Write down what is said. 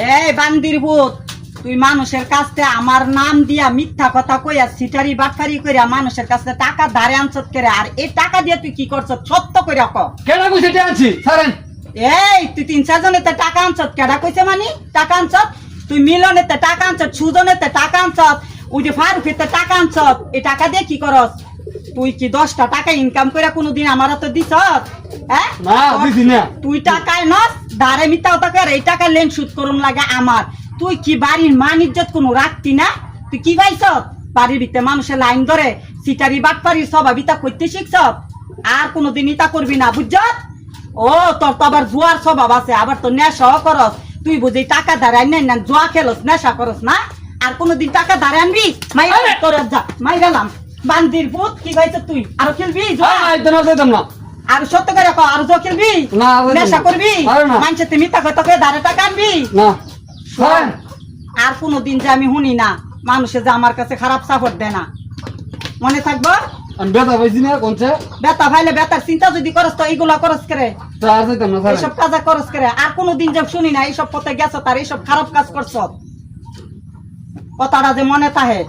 এই বান্দির ভূত, তুই মানুষের কাছে আমার নাম দিয়া মিথ্যা কথা কইয়া সিটারি বাটফারি কইরা মানুষের কাছে টাকা ধারে আনছত করে, আর এই টাকা দিয়ে তুই কি করছ সত্য কইরা ক। কেডা কইছে এটা আনছি ছাড়েন। এই তুই 3-4 জনেতে টাকা আনছত, কেডা কইছে মানি টাকা আনছত? তুই মিলনেতে টাকা আনছত, সুজনেতে টাকা আনছত, ওই যে ফারুকেতে টাকা আনছত, এই টাকা দিয়ে কি করস? তুই কি 10টা টাকা ইনকাম কইরা কোনোদিন আমার হাতে দিছত? হ্যাঁ না দিছি না। তুই টাকায় নস ধারে মিথ্যা কথা কর, এই টাকা লেন সুদ করুন লাগে আমার। তুই কি বাড়ির মান ইজ্জত কোনো রাখতি না? তুই কি পাইছ? বাড়ির ভিতরে মানুষের লাইন ধরে সিটারি বাটপারির স্বভাবিতা করতে শিখছ, আর কোনোদিন ইতা করবি না, বুঝছ? ও তোর তো আবার জুয়ার স্বভাব আছে, আবার তো নেশাও করস। তুই বুঝি টাকা ধারে আন না, জুয়া খেলস, নেশা করস না? আর কোনোদিন টাকা ধারে আনবি? মাইরা তোর যা মাইরালাম বান্দির ভূত। কি খাইছ তুই? আর খেলবি জুয়া? যাইতাম না। আর সত্য করে কও, আর জুয়া খেলবি? না, নেশা করবি? আরে না। মানুষের তুমি মিথ্যা কথা কয়ে ধারে টাকা আনবি? না ছাড়েন। আর কোনোদিন যে আমি শুনি না মানুষে যে আমার কাছে খারাপ সাপোর্ট দেয় না, মনে থাকবো। আমি বেতা পাইছি না কোনছে। বেতা ভাইলে বেতার চিন্তা যদি করস তো এইগুলা করস করে, আর যাইতাম না ছাড়েন। এইসব কাজা করস করে। আর কোনোদিন যে শুনি না এইসব পথে গেছ, তার এইসব খারাপ কাজ করছ, কথাটা যে মনে থাকে।